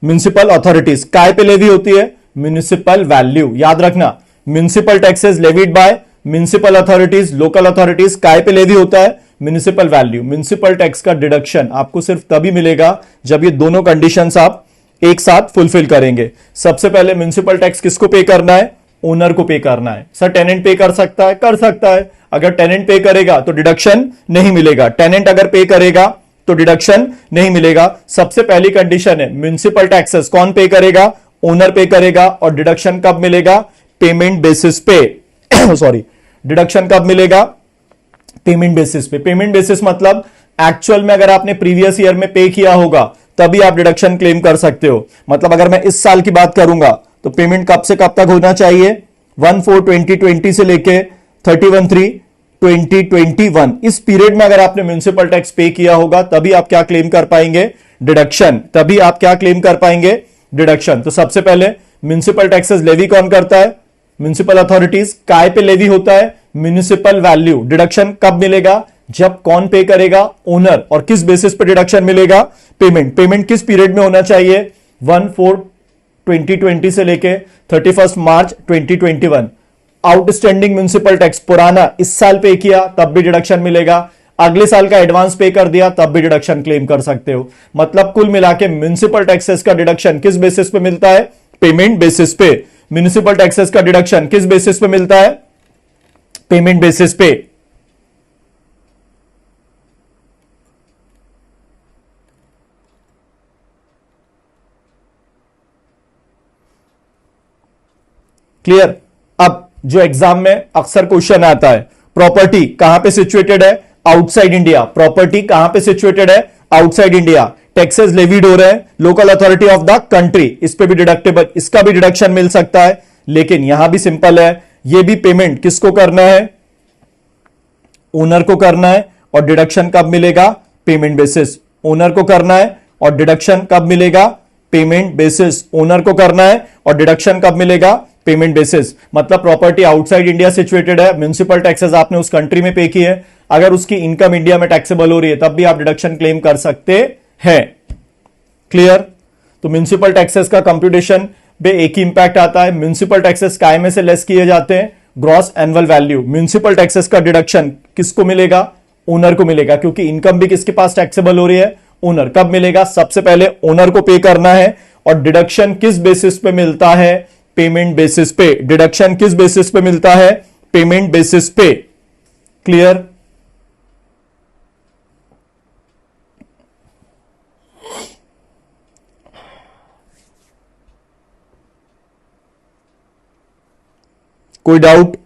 म्युनिसिपल अथॉरिटीज। काय पे लेवी होती है, म्युनिसिपल वैल्यू, याद रखना। Municipal taxes levied by municipal authorities, local authorities. काय पे लेवी होता है, म्युनिसिपल वैल्यू। म्युनिसिपल टैक्स का डिडक्शन आपको सिर्फ तभी मिलेगा जब ये दोनों कंडीशंस आप एक साथ फुलफिल करेंगे। सबसे पहले म्युनिसिपल टैक्स किसको पे करना है, ओनर को पे करना है। सर टेनेंट पे कर सकता है, कर सकता है। अगर टेनेंट पे करेगा तो डिडक्शन नहीं मिलेगा, टेनेंट अगर पे करेगा तो डिडक्शन नहीं मिलेगा। सबसे पहली कंडीशन है म्युनिसिपल टैक्सेस कौन पे करेगा, ओनर पे करेगा। और डिडक्शन कब मिलेगा, पेमेंट बेसिस पे सॉरी, डिडक्शन कब मिलेगा, पेमेंट बेसिस पे। पेमेंट बेसिस मतलब एक्चुअल में अगर आपने प्रीवियस ईयर में पे किया होगा तभी आप डिडक्शन क्लेम कर सकते हो। मतलब अगर मैं इस साल की बात करूंगा तो पेमेंट कब से कब तक होना चाहिए, 1/4/2020 से लेके 31/3/2021। इस पीरियड में अगर आपने म्युनिसिपल टैक्स पे किया होगा तभी आप क्या क्लेम कर पाएंगे, डिडक्शन। तभी आप क्या क्लेम कर पाएंगे, डिडक्शन। तो सबसे पहले म्युनिसिपल टैक्सेस लेवी कौन करता है, म्युनिसिपल अथॉरिटीज। काय पे लेवी होता है, म्युनिसिपल वैल्यू। डिडक्शन कब मिलेगा, जब कौन पे करेगा, ओनर। और किस बेसिस पे डिडक्शन मिलेगा, पेमेंट। पेमेंट किस पीरियड में होना चाहिए, 1/4/2020 से लेके 31 मार्च 2021। आउटस्टैंडिंग म्युनिसिपल टैक्स पुराना इस साल पे किया तब भी डिडक्शन मिलेगा, अगले साल का एडवांस पे कर दिया तब भी डिडक्शन क्लेम कर सकते हो। मतलब कुल मिला के म्युनिसिपल टैक्सेस का डिडक्शन किस बेसिस पे मिलता है, पेमेंट बेसिस पे। म्युनिसिपल टैक्सेस का डिडक्शन किस बेसिस पे मिलता है, पेमेंट बेसिस पे। क्लियर। अब जो एग्जाम में अक्सर क्वेश्चन आता है, प्रॉपर्टी कहां पे सिचुएटेड है, आउटसाइड इंडिया। प्रॉपर्टी कहां पे सिचुएटेड है, आउटसाइड इंडिया। टैक्सेस लेविड हो रहे हैं local authority of the country, इस पे भी डिडक्टेबल, इसका भी डिडक्शन मिल सकता है। लेकिन यहां भी सिंपल है, ये भी पेमेंट किसको करना है, ओनर को करना है। और डिडक्शन कब मिलेगा, पेमेंट बेसिस। ओनर को करना है और डिडक्शन कब मिलेगा, पेमेंट बेसिस। ओनर को करना है और डिडक्शन कब मिलेगा, पेमेंट बेसिस। मतलब प्रॉपर्टी आउटसाइड इंडिया सिचुएटेड है, म्युनिसिपल टैक्सेस आपने उस कंट्री में पे की है, अगर उसकी इनकम इंडिया में टैक्सेबल हो रही है तब भी आप डिडक्शन क्लेम कर सकते हैं। क्लियर। तो म्युनिसिपल टैक्सेस का कंप्यूटेशन पे एक ही इंपैक्ट आता है। म्युनिसिपल टैक्सेस काय में से लेस किए जाते हैं, gross annual value. Municipal taxes का डिडक्शन किसको मिलेगा, ओनर को मिलेगा, क्योंकि इनकम भी किसके पास टैक्सेबल हो रही है, ओनर। कब मिलेगा, सबसे पहले ओनर को पे करना है। और डिडक्शन किस बेसिस पे मिलता है, पेमेंट बेसिस पे। डिडक्शन किस बेसिस पे मिलता है, पेमेंट बेसिस पे। क्लियर। कोई डाउट,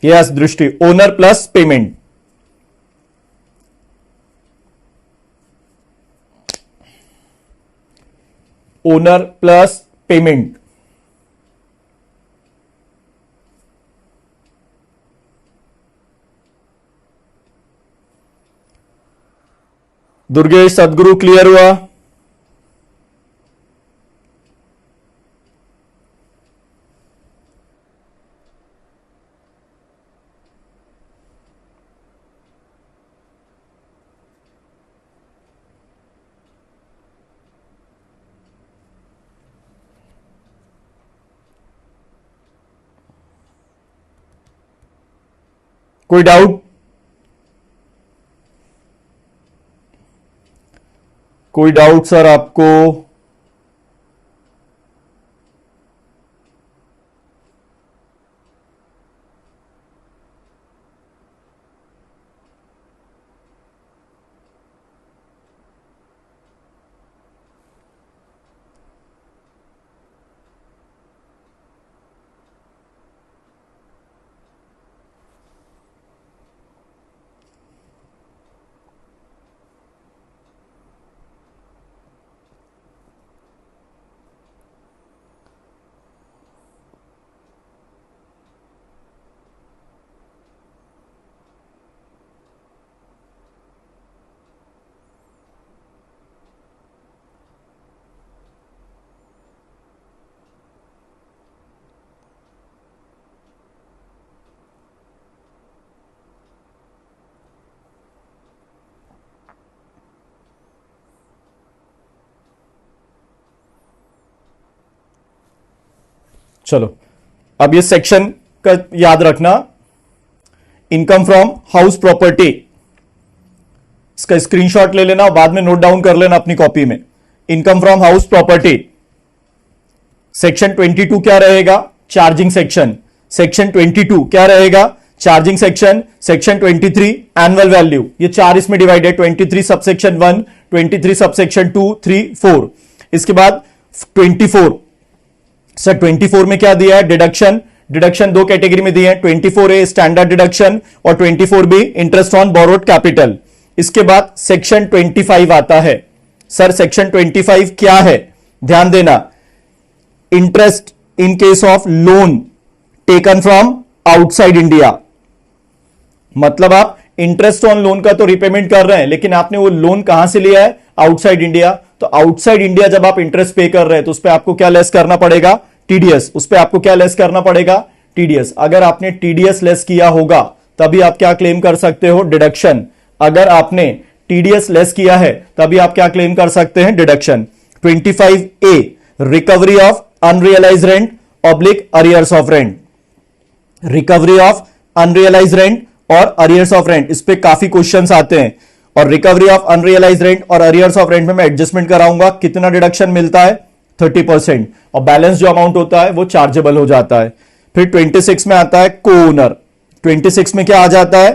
यस दृष्टि, owner plus payment. Owner plus payment. Durgesh सदगुरु क्लियर हुआ। कोई डाउट? कोई डाउट सर आपको? चलो, अब ये सेक्शन का याद रखना, इनकम फ्रॉम हाउस प्रॉपर्टी, इसका स्क्रीनशॉट ले लेना और बाद में नोट डाउन कर लेना अपनी कॉपी में। Income from house property section 22 क्या रहेगा? Charging section. सेक्शन 22 क्या रहेगा? Charging section. Section 23 annual value. ये चार इसमें डिवाइडेड, 23 सबसेक्शन 1, 23 सबसेक्शन 2, 3, 4। इसके बाद 24 सर 24 में क्या दिया है? डिडक्शन। डिडक्शन दो कैटेगरी में दिए हैं, 24A स्टैंडर्ड डिडक्शन और 24B interest on borrowed capital. इसके बाद सेक्शन 25 आता है। सर सेक्शन 25 क्या है? ध्यान देना, interest in case of loan taken from outside India. मतलब आप इंटरेस्ट ऑन लोन का तो रिपेमेंट कर रहे हैं, लेकिन आपने वो लोन कहां से लिया है? Outside India. तो आउटसाइड इंडिया जब आप इंटरेस्ट पे कर रहे हैं तो उस पर आपको क्या लेस करना पड़ेगा? टीडीएस। उस पर आपको क्या लेस करना पड़ेगा? टीडीएस। अगर आपने टीडीएस लेस किया होगा तभी आप क्या क्लेम कर सकते हो? डिडक्शन। अगर आपने टीडीएस लेस किया है तभी आप क्या क्लेम कर सकते हैं? Deduction. 25A recovery of unrealise rent oblique arrears of rent. Recovery of unrealise rent और अरियर्स ऑफ रेंट, इस पे काफी क्वेश्चंस आते हैं। और रिकवरी ऑफ अनरियलाइज रेंट और अरियर्स ऑफ रेंट में मैं एडजस्टमेंट कराऊंगा। कितना डिडक्शन मिलता है? 30%। और बैलेंस जो अमाउंट होता है वो चार्जेबल हो जाता है। फिर 26 में आता है को ओनर। 26 में क्या आ जाता है?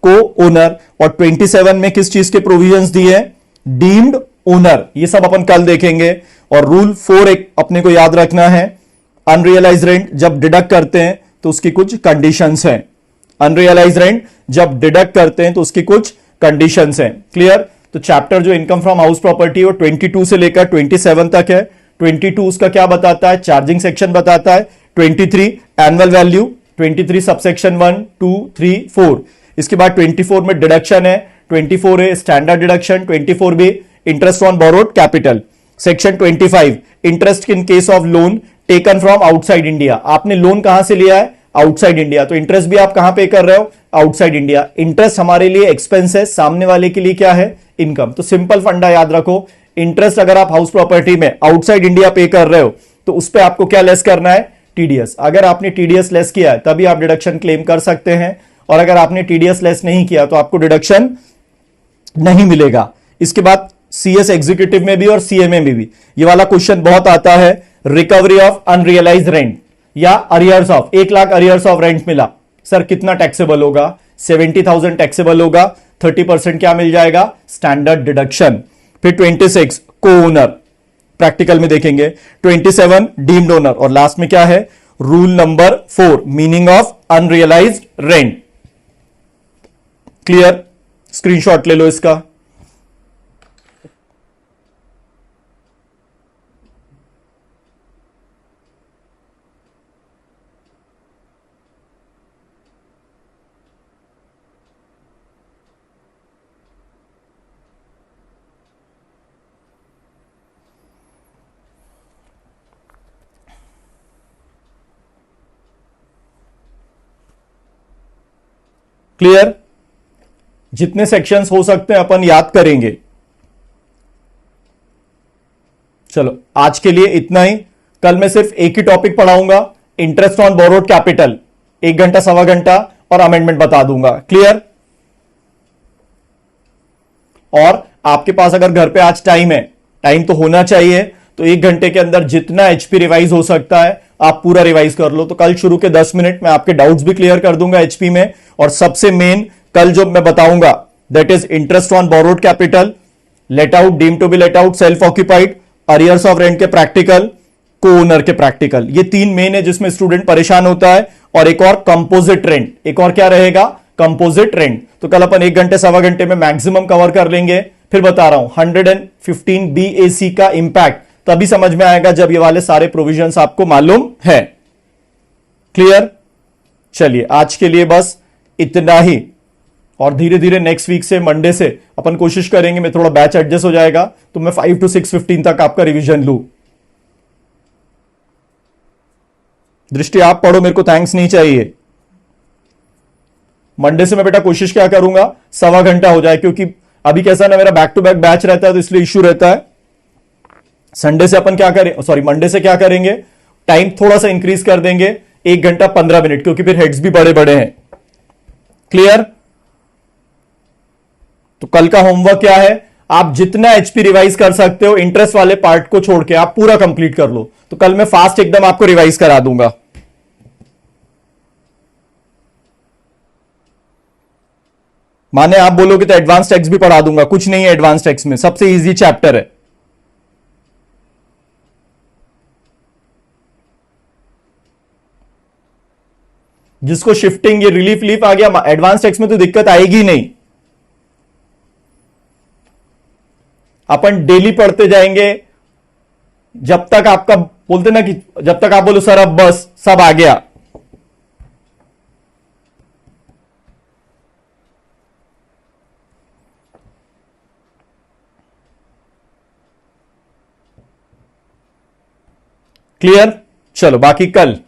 को ओनर। और 27 में किस चीज के प्रोविजंस दिए हैं? Deemed owner. ये सब अपन कल देखेंगे। और रूल 4 एक अपने को याद रखना है, अनरियलाइज रेंट जब डिडक्ट करते हैं तो उसकी कुछ कंडीशंस हैं। अनरियलाइज रेंट जब डिडक्ट करते हैं तो उसकी कुछ कंडीशंस हैं। क्लियर? तो चैप्टर जो इनकम फ्रॉम हाउस प्रॉपर्टी वो 22 से लेकर 27 तक है। 22 उसका क्या बताता है? चार्जिंग सेक्शन बताता है। 23 एनुअल वैल्यू, 23 सबसेक्शन 1, 2, 3, 4। इसके बाद 24 में डिडक्शन है, 24A standard deduction, 24B interest on borrowed capital. Section 25 interest in case of loan taken from outside India. आपने लोन कहां से लिया है? Outside India. तो इंटरेस्ट भी आप कहां पे कर रहे हो? Outside India. इंटरेस्ट हमारे लिए एक्सपेंस है, सामने वाले के लिए क्या है? इनकम। तो सिंपल फंडा याद रखो, इंटरेस्ट अगर आप हाउस प्रॉपर्टी में आउटसाइड इंडिया पे कर रहे हो तो उस पर आपको क्या लेस करना है? टीडीएस। अगर आपने टीडीएस लेस किया है तभी आप डिडक्शन क्लेम कर सकते हैं, और अगर आपने टीडीएस लेस नहीं किया तो आपको डिडक्शन नहीं मिलेगा। इसके बाद सीएस एग्जीक्यूटिव में भी और सीएमए में भी ये वाला क्वेश्चन बहुत आता है, रिकवरी ऑफ अनरियलाइज रेंट या arrears of. 1 lakh arrears of rent मिला, सर कितना टैक्सेबल होगा? 70,000 टैक्सेबल होगा। 30% क्या मिल जाएगा? Standard deduction. फिर 26 को ओनर, प्रैक्टिकल में देखेंगे। 27 डीम्ड ओनर। और लास्ट में क्या है? Rule number 4 meaning of unrealised rent. Clear? Screenshot ले लो इसका। क्लियर? जितने सेक्शंस हो सकते हैं अपन याद करेंगे। चलो आज के लिए इतना ही। कल मैं सिर्फ एक ही टॉपिक पढ़ाऊंगा, इंटरेस्ट ऑन बोरोड कैपिटल। 1 घंटा 1.25 घंटा। और अमेंडमेंट बता दूंगा। क्लियर? और आपके पास अगर घर पे आज टाइम है, टाइम तो होना चाहिए, तो 1 घंटे के अंदर जितना एचपी रिवाइज हो सकता है आप पूरा रिवाइज कर लो। तो कल शुरू के 10 मिनट में आपके डाउट्स भी क्लियर कर दूंगा एचपी में। और सबसे मेन कल जो मैं बताऊंगा that is interest on borrowed capital, let out, deemed to be let out, self occupied, arrears of rent के प्रैक्टिकल, को ओनर के प्रैक्टिकल। ये 3 मेन है जिसमें स्टूडेंट परेशान होता है। और एक और कंपोजिट रेंट, एक और क्या रहेगा, कंपोजिट रेंट। तो कल अपन 1 घंटे सवा घंटे में मैक्सिमम कवर कर लेंगे। फिर बता रहा हूं 115 BAC का इंपैक्ट तभी समझ में आएगा जब ये वाले सारे प्रोविजंस आपको मालूम है। क्लियर? चलिए आज के लिए बस इतना ही। और धीरे धीरे नेक्स्ट वीक से, मंडे से अपन कोशिश करेंगे, मैं थोड़ा बैच एडजस्ट हो जाएगा तो मैं 5 to 6:15 तक आपका रिवीजन लूं। दृष्टि आप पढ़ो, मेरे को थैंक्स नहीं चाहिए। मंडे से मैं बेटा कोशिश क्या करूंगा, सवा घंटा हो जाए, क्योंकि अभी कैसा ना मेरा बैक टू बैक बैच रहता है तो इसलिए इश्यू रहता है। संडे से अपन क्या करें, सॉरी मंडे से क्या करेंगे, टाइम थोड़ा सा इंक्रीज कर देंगे, 1 घंटा 15 मिनट, क्योंकि फिर हेड्स भी बड़े बड़े हैं। क्लियर? तो कल का होमवर्क क्या है, आप जितना एचपी रिवाइज कर सकते हो इंटरेस्ट वाले पार्ट को छोड़ के आप पूरा कंप्लीट कर लो। तो कल मैं फास्ट एकदम आपको रिवाइज करा दूंगा। माने आप बोलोगे तो एडवांस टैक्स भी पढ़ा दूंगा, कुछ नहीं है एडवांस टैक्स में, सबसे इजी चैप्टर है। जिसको शिफ्टिंग, ये रिलीफ लीफ आ गया, एडवांस टैक्स में तो दिक्कत आएगी नहीं। अपन डेली पढ़ते जाएंगे जब तक आपका, बोलते ना कि जब तक आप बोलो सर अब बस सब आ गया। क्लियर? चलो बाकी कल